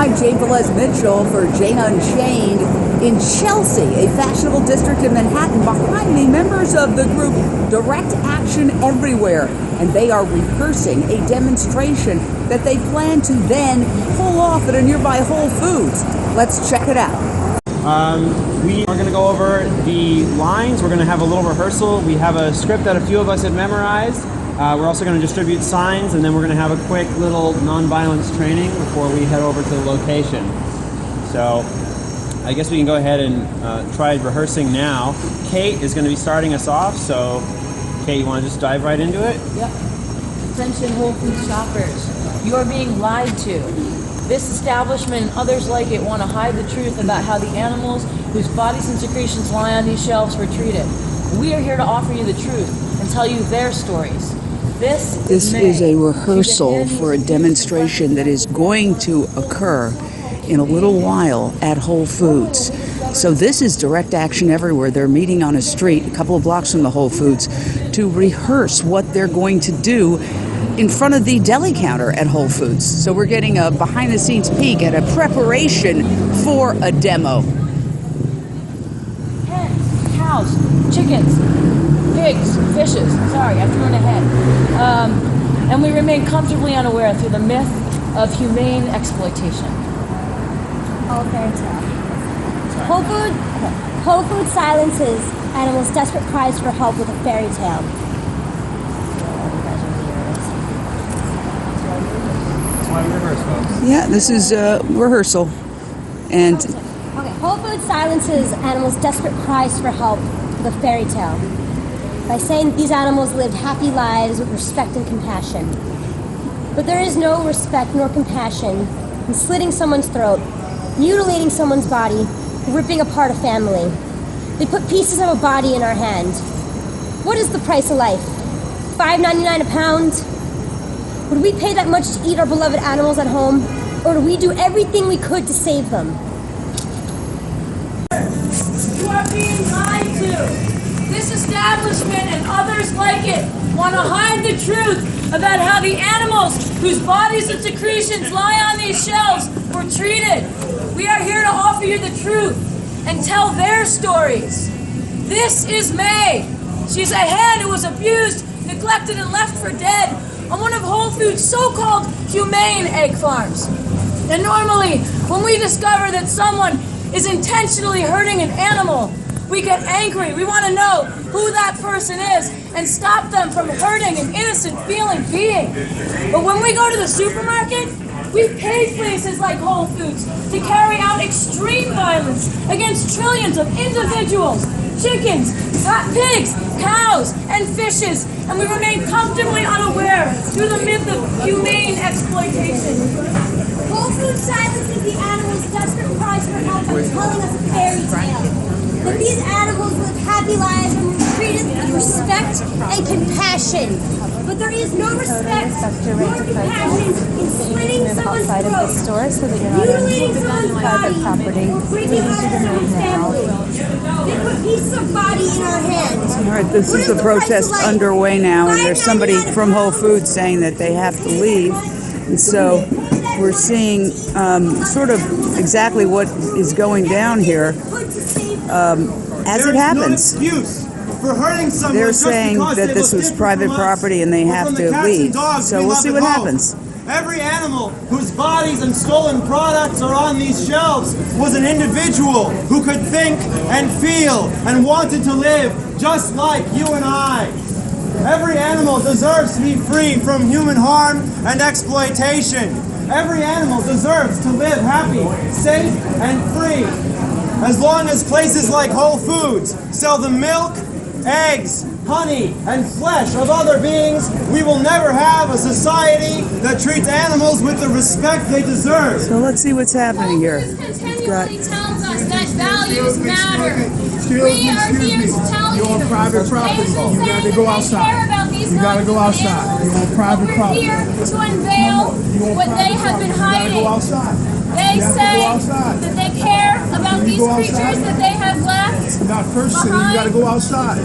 I'm Janevelezmitchell for JaneUnChained in Chelsea, a fashionable district in Manhattan. Behind me, members of the group Direct Action Everywhere, and they are rehearsing a demonstration that they plan to then pull off at a nearby Whole Foods. Let's check it out. We are going to go over the lines. We're going to have a little rehearsal. We have a script that a few of us have memorized. We're also going to distribute signs, and then we're going to have a quick little non-violence training before we head over to the location. So I guess we can go ahead and try rehearsing now. Kate is going to be starting us off, so Kate, you want to just dive right into it? Yep. Attention Whole Foods shoppers, you are being lied to. This establishment and others like it want to hide the truth about how the animals whose bodies and secretions lie on these shelves were treated. We are here to offer you the truth and tell you their stories. This is a rehearsal for a demonstration that is going to occur in a little while at Whole Foods. So this is Direct Action Everywhere. They're meeting on a street a couple of blocks from the Whole Foods to rehearse what they're going to do in front of the deli counter at Whole Foods. So we're getting a behind-the-scenes peek at a preparation for a demo. Hens, cows, chickens, pigs, fishes. Sorry, I'm going ahead. And we remain comfortably unaware through the myth of humane exploitation. All fairy tale. Whole Food silences animals' desperate cries for help with a fairy tale. That's why we rehearse, folks. Yeah, this is a rehearsal. And Okay, Whole Food silences animals' desperate cries for help with a fairy tale by saying that these animals lived happy lives with respect and compassion. But there is no respect nor compassion in slitting someone's throat, mutilating someone's body, ripping apart a family. They put pieces of a body in our hand. What is the price of life? $5.99 a pound? Would we pay that much to eat our beloved animals at home? Or do we do everything we could to save them? You are being lied to. This establishment and others like it want to hide the truth about how the animals whose bodies and secretions lie on these shelves were treated. We are here to offer you the truth and tell their stories. This is May. She's a hen who was abused, neglected, and left for dead on one of Whole Foods' so-called humane egg farms. And normally, when we discover that someone is intentionally hurting an animal, we get angry. We want to know who that person is and stop them from hurting an innocent feeling being. But when we go to the supermarket, we pay places like Whole Foods to carry out extreme violence against trillions of individuals, chickens, pigs, cows, and fishes, and we remain comfortably unaware through the myth of humane exploitation. Whole Food silences the animals' desperate cries for help by telling us a fairy tale. That these animals live happy lives and were treated with respect and compassion. But there is no respect nor compassion in slitting someone's throat, mutilating someone's body, or breaking up someone's family. They put pieces of body in our hands. all right, this is a protest underway now, and there's somebody from Whole Foods saying that they have to leave. And so we're seeing sort of exactly what is going down here as it happens. They're saying that this was private property and they have to leave. So we'll see what happens. Every animal whose bodies and stolen products are on these shelves was an individual who could think and feel and wanted to live just like you and I. Every animal deserves to be free from human harm and exploitation. Every animal deserves to live happy, safe, and free. As long as places like Whole Foods sell the milk, eggs, honey, and flesh of other beings, we will never have a society that treats animals with the respect they deserve. So let's see what's happening here. Continually tells us that values matter. We are here to tell you. You're on private property. You got to go outside. You got to go outside. You're on private property. We're here to unveil what they have been hiding. Go outside. They say that they care about these creatures that they have left Not first city. You got to go outside.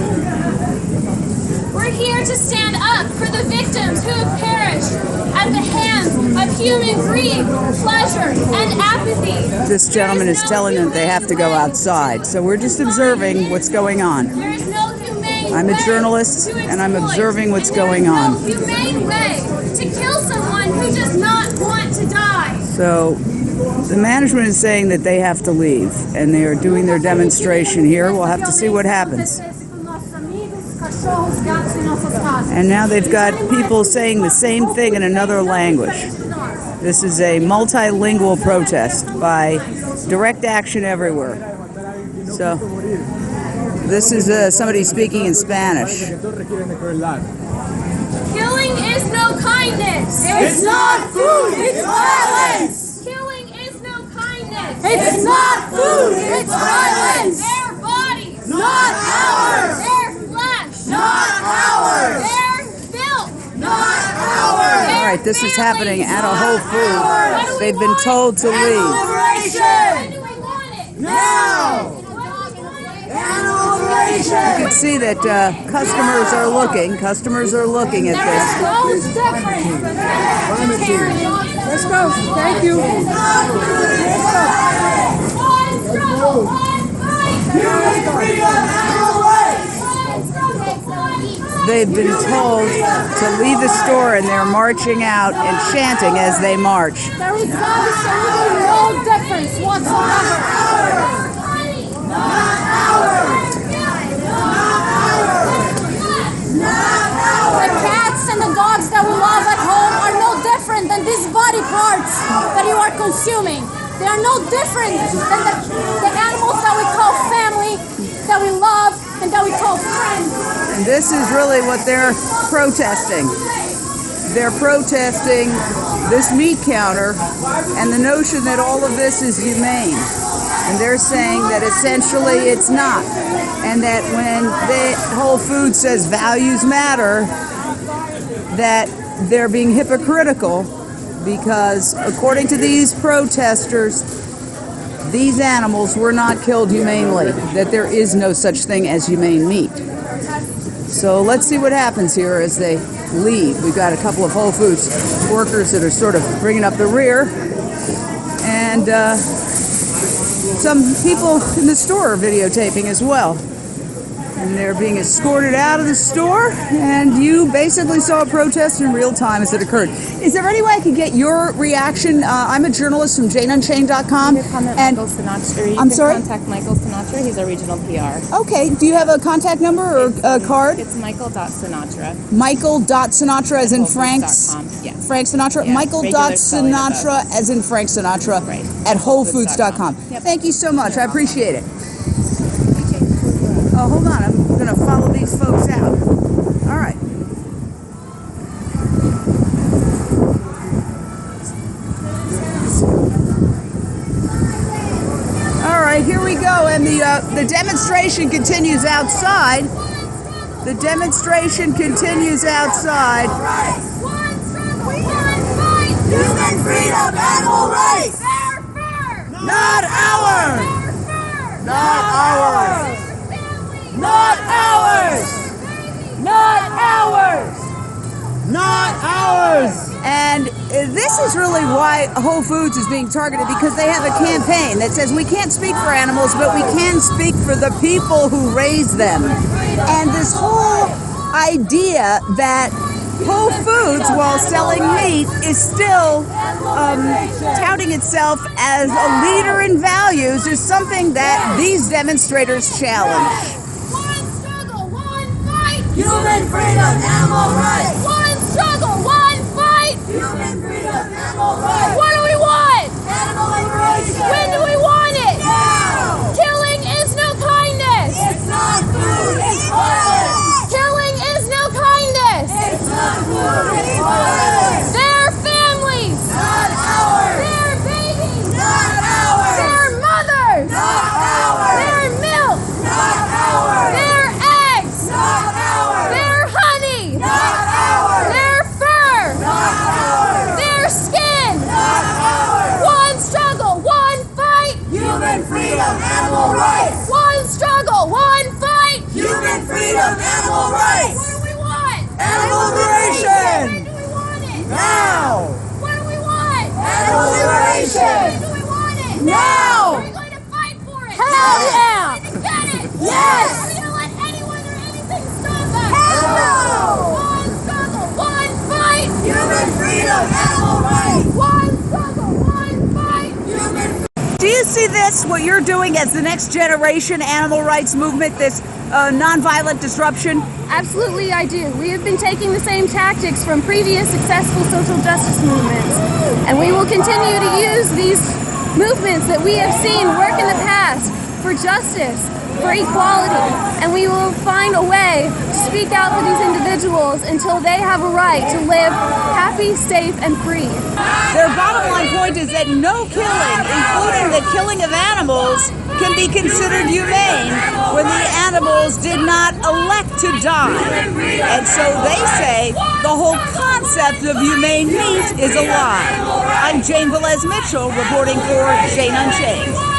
We're We're here to stand up for the victims who have perished at the hands of human greed, pleasure, and apathy. This gentleman is telling them they have to go outside. So we're just observing what's going on. There is no humane I'm a way journalist, to and I'm exploit. observing what's And there going is on. no humane way to kill someone who does not want to die. So the management is saying that they have to leave, and they are doing their demonstration here. We'll have to see what happens. And now they've got people saying the same thing in another language. This is a multilingual protest by Direct Action Everywhere. So this is somebody speaking in Spanish. Killing is no kindness. It's not food, it's violence. Killing is no kindness. It's not food, it's violence. Their bodies. Not ours. Their flesh. Not ours. Their filth. Not ours. All right, this is happening at a Whole Foods. They've been told to leave. Liberation. When do we want it? Now. When do we want it? Animal You liberation. can see that customers are looking. Customers are looking at this. No difference from vegetarian. Let's go. Thank you. One struggle, one fight. Human freedom, animal rights. One struggle, one fight. They've been told to leave the store, and they're marching out and chanting as they march. There is absolutely no difference whatsoever. The cats and the dogs that we love at home are no different than these body parts that you are consuming. They are no different than the animals that we call family, that we love, and that we call friends. And this is really what they're protesting. They're protesting this meat counter and the notion that all of this is humane. And they're saying that essentially it's not. And that when Whole Foods says values matter, that they're being hypocritical because according to these protesters, these animals were not killed humanely, that there is no such thing as humane meat. So let's see what happens here as they leave. We've got a couple of Whole Foods workers that are sort of bringing up the rear, and some people in the store are videotaping as well. And they're being escorted out of the store, and you basically saw a protest in real time as it occurred. Is there any way I could get your reaction? I'm a journalist from JaneUnChained.com. And I'm sorry? Contact Michael Sinatra. He's our regional PR. Okay. Do you have a contact number or a card? It's Michael.Sinatra. Michael.Sinatra as in Frank's? Yes. Frank Sinatra? Yeah, Michael.Sinatra as in Frank Sinatra Right. at WholeFoods.com. Yep. Thank you so much. I appreciate it. Oh, hold on. I'm going to follow these folks out. All right. All right, here we go. And the demonstration continues outside. The demonstration continues outside. One struggle, one fight. Human freedom, animal rights. Their fur. Not ours. Their fur. Not ours. Their family. Not ours. Not ours. Not ours. And this is really why Whole Foods is being targeted, because they have a campaign that says we can't speak for animals, but we can speak for the people who raise them. And this whole idea that Whole Foods, while selling meat, is still touting itself as a leader in values is something that these demonstrators challenge. One struggle, one fight. Human freedom, animal rights. One struggle, one fight. Human freedom, animal rights. What do we want? Animal liberation. When do we want it? Now. Killing is no kindness. It's not food, it's violence. Killing is no kindness. It's not food, it's violence. Their families. Not ours. Their babies. Not ours. Their mothers. Not ours. Their milk. Not ours. Their eggs. Not ours. Their honey. Not ours. Their fur. Not ours. Their skin. Not ours. One struggle, one fight. Human freedom, animal rights. One struggle, one fight. Human freedom, animal rights. What do we want? Now! What do we want? Animal liberation! When do we want it? Now! Are we going to fight for it? Hell yeah! Are we going to get it? Yes! Are we going to let anyone or anything stop us? Hell no! One struggle, one fight! Human freedom, animal rights! One struggle, one fight! Human Do you see this, what you're doing as the next generation animal rights movement, this nonviolent disruption? Absolutely, I do. We have been taking the same tactics from previous successful social justice movements, and we will continue to use these movements that we have seen work in the past for justice, for equality, and we will find a way to speak out for these individuals until they have a right to live happy, safe, and free. Their bottom line point is that no killing, including the killing of animals, can be considered humane when the animals did not elect to die. And so they say the whole concept of humane meat is a lie. I'm JaneVelezmitchell reporting for JaneUnChained.